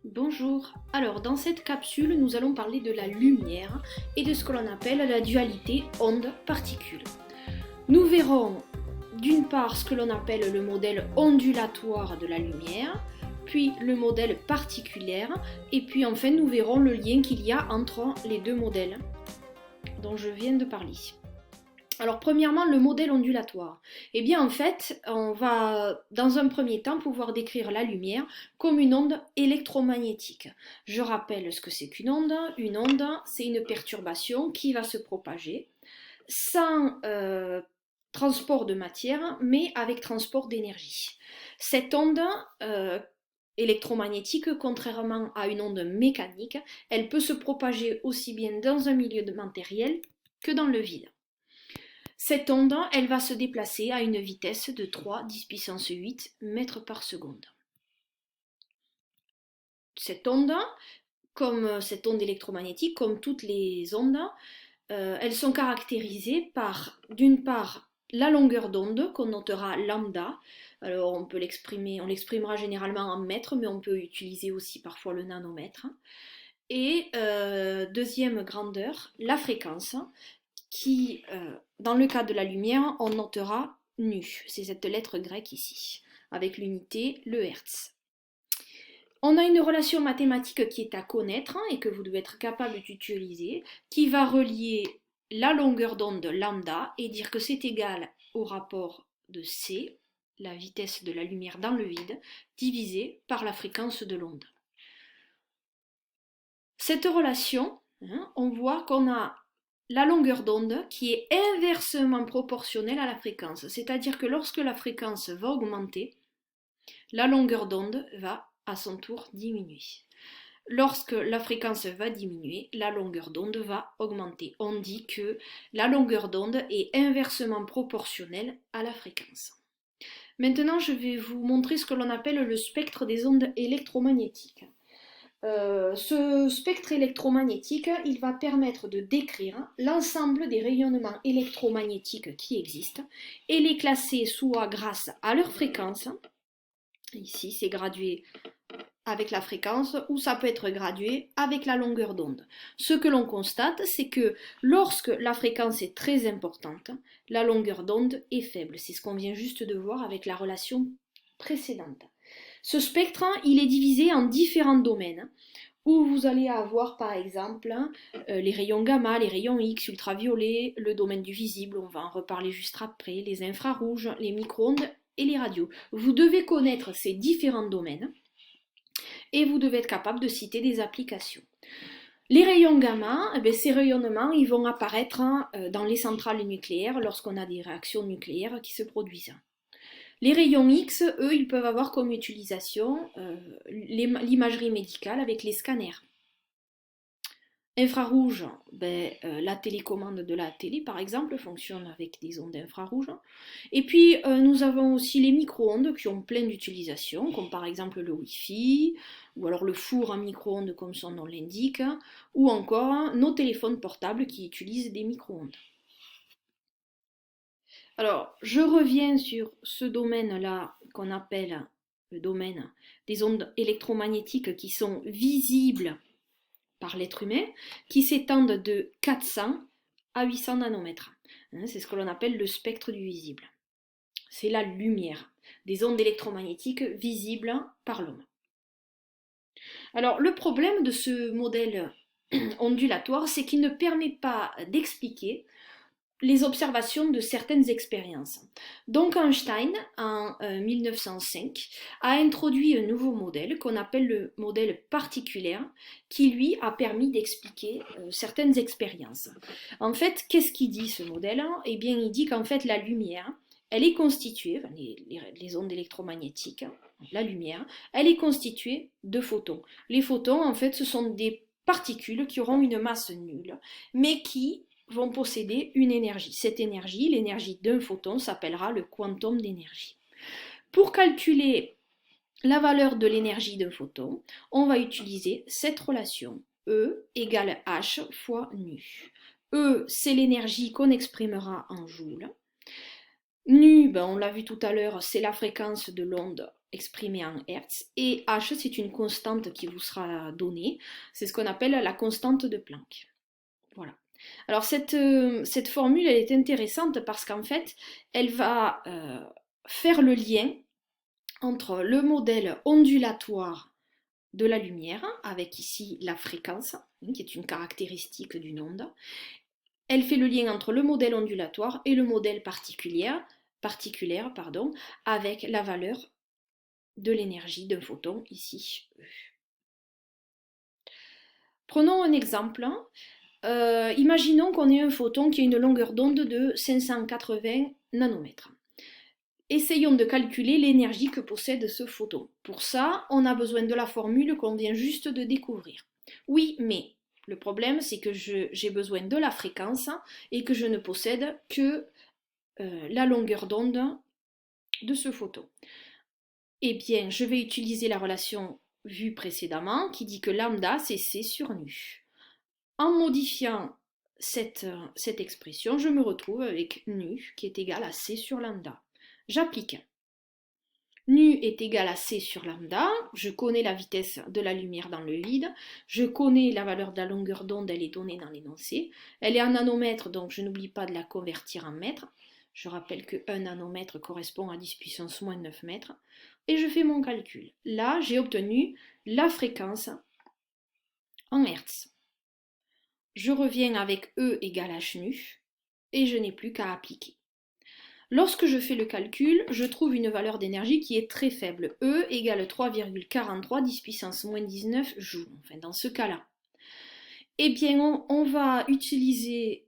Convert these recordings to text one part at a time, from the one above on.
Bonjour, alors dans cette capsule nous allons parler de la lumière et de ce que l'on appelle la dualité onde-particule. Nous verrons d'une part ce que l'on appelle le modèle ondulatoire de la lumière, puis le modèle particulaire, et puis enfin nous verrons le lien qu'il y a entre les deux modèles dont je viens de parler. Alors premièrement, le modèle ondulatoire. Eh bien en fait, on va dans un premier temps pouvoir décrire la lumière comme une onde électromagnétique. Je rappelle ce que c'est qu'une onde. Une onde, c'est une perturbation qui va se propager sans transport de matière, mais avec transport d'énergie. Cette onde électromagnétique, contrairement à une onde mécanique, elle peut se propager aussi bien dans un milieu matériel que dans le vide. Cette onde, elle va se déplacer à une vitesse de 3 puissance 8 mètres par seconde. Cette onde, comme cette onde électromagnétique, comme toutes les ondes, elles sont caractérisées par, d'une part, la longueur d'onde qu'on notera lambda. Alors on l'exprimera généralement en mètres, mais on peut utiliser aussi parfois le nanomètre. Et deuxième grandeur, la fréquence, qui, dans le cas de la lumière, on notera nu. C'est cette lettre grecque ici, avec l'unité, le Hertz. On a une relation mathématique qui est à connaître et que vous devez être capable d'utiliser, qui va relier la longueur d'onde lambda et dire que c'est égal au rapport de C, la vitesse de la lumière dans le vide, divisé par la fréquence de l'onde. Cette relation, on voit qu'on a la longueur d'onde qui est inversement proportionnelle à la fréquence. C'est-à-dire que lorsque la fréquence va augmenter, la longueur d'onde va à son tour diminuer. Lorsque la fréquence va diminuer, la longueur d'onde va augmenter. On dit que la longueur d'onde est inversement proportionnelle à la fréquence. Maintenant, je vais vous montrer ce que l'on appelle le spectre des ondes électromagnétiques. Ce spectre électromagnétique, il va permettre de décrire l'ensemble des rayonnements électromagnétiques qui existent et les classer soit grâce à leur fréquence, ici c'est gradué avec la fréquence, ou ça peut être gradué avec la longueur d'onde. Ce que l'on constate, c'est que lorsque la fréquence est très importante, la longueur d'onde est faible. C'est ce qu'on vient juste de voir avec la relation précédente. Ce spectre, il est divisé en différents domaines, où vous allez avoir par exemple les rayons gamma, les rayons X, ultraviolets, le domaine du visible, on va en reparler juste après, les infrarouges, les micro-ondes et les radios. Vous devez connaître ces différents domaines et vous devez être capable de citer des applications. Les rayons gamma, ces rayonnements ils vont apparaître dans les centrales nucléaires lorsqu'on a des réactions nucléaires qui se produisent. Les rayons X, eux, ils peuvent avoir comme utilisation l'imagerie médicale avec les scanners. Infrarouge, la télécommande de la télé, par exemple, fonctionne avec des ondes infrarouges. Et puis, nous avons aussi les micro-ondes qui ont plein d'utilisations, comme par exemple le Wi-Fi, ou alors le four en micro-ondes comme son nom l'indique, ou encore nos téléphones portables qui utilisent des micro-ondes. Alors, je reviens sur ce domaine-là qu'on appelle le domaine des ondes électromagnétiques qui sont visibles par l'être humain, qui s'étendent de 400 à 800 nanomètres. C'est ce que l'on appelle le spectre du visible. C'est la lumière, des ondes électromagnétiques visibles par l'homme. Alors, le problème de ce modèle ondulatoire, c'est qu'il ne permet pas d'expliquer les observations de certaines expériences. Donc Einstein, en 1905, a introduit un nouveau modèle qu'on appelle le modèle particulaire, qui lui a permis d'expliquer certaines expériences. En fait, qu'est-ce qu'il dit ce modèle? Eh bien, il dit qu'en fait la lumière, elle est constituée, les ondes électromagnétiques, la lumière, elle est constituée de photons. Les photons, en fait, ce sont des particules qui auront une masse nulle, mais qui vont posséder une énergie. Cette énergie, l'énergie d'un photon, s'appellera le quantum d'énergie. Pour calculer la valeur de l'énergie d'un photon, on va utiliser cette relation E égale H fois nu. E, c'est l'énergie qu'on exprimera en joules. Nu, on l'a vu tout à l'heure, c'est la fréquence de l'onde exprimé en Hertz, et H, c'est une constante qui vous sera donnée. C'est ce qu'on appelle la constante de Planck. Voilà. Alors cette formule, elle est intéressante parce qu'en fait, elle va faire le lien entre le modèle ondulatoire de la lumière, avec ici la fréquence, qui est une caractéristique d'une onde. Elle fait le lien entre le modèle ondulatoire et le modèle particulière, avec la valeur de l'énergie d'un photon, ici E. Prenons un exemple. Imaginons qu'on ait un photon qui a une longueur d'onde de 580 nanomètres. Essayons de calculer l'énergie que possède ce photon. Pour ça, on a besoin de la formule qu'on vient juste de découvrir. Oui, mais le problème, c'est que j'ai besoin de la fréquence et que je ne possède que la longueur d'onde de ce photon. Eh bien, je vais utiliser la relation vue précédemment qui dit que lambda, c'est C sur nu. En modifiant cette expression, je me retrouve avec nu qui est égal à C sur lambda. J'applique. Nu est égal à C sur lambda, je connais la vitesse de la lumière dans le vide, je connais la valeur de la longueur d'onde, elle est donnée dans l'énoncé, elle est en nanomètres, donc je n'oublie pas de la convertir en mètres. Je rappelle que 1 nanomètre correspond à 10 puissance moins 9 mètres, et je fais mon calcul. Là, j'ai obtenu la fréquence en Hertz. Je reviens avec E égale H nu, et je n'ai plus qu'à appliquer. Lorsque je fais le calcul, je trouve une valeur d'énergie qui est très faible. E égale 3,43 10 puissance moins 19 joules. Enfin, dans ce cas-là. Eh bien, on va utiliser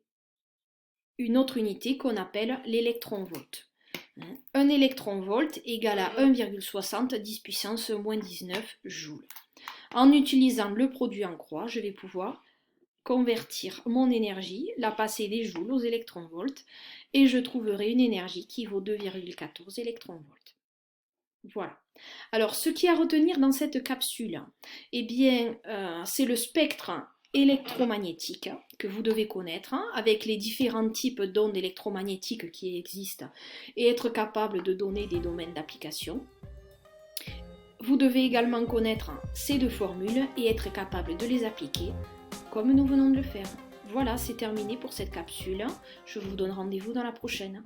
une autre unité qu'on appelle l'électron-volt. Un électron-volt égale à 1,60 10 puissance moins 19 joules. En utilisant le produit en croix, je vais pouvoir convertir mon énergie, la passer des joules aux électronvolts, et je trouverai une énergie qui vaut 2,14 électronvolts. Voilà. Alors, ce qu'il y a à retenir dans cette capsule, eh bien, c'est le spectre électromagnétique que vous devez connaître, avec les différents types d'ondes électromagnétiques qui existent, et être capable de donner des domaines d'application. Vous devez également connaître ces deux formules et être capable de les appliquer comme nous venons de le faire. Voilà, c'est terminé pour cette capsule. Je vous donne rendez-vous dans la prochaine.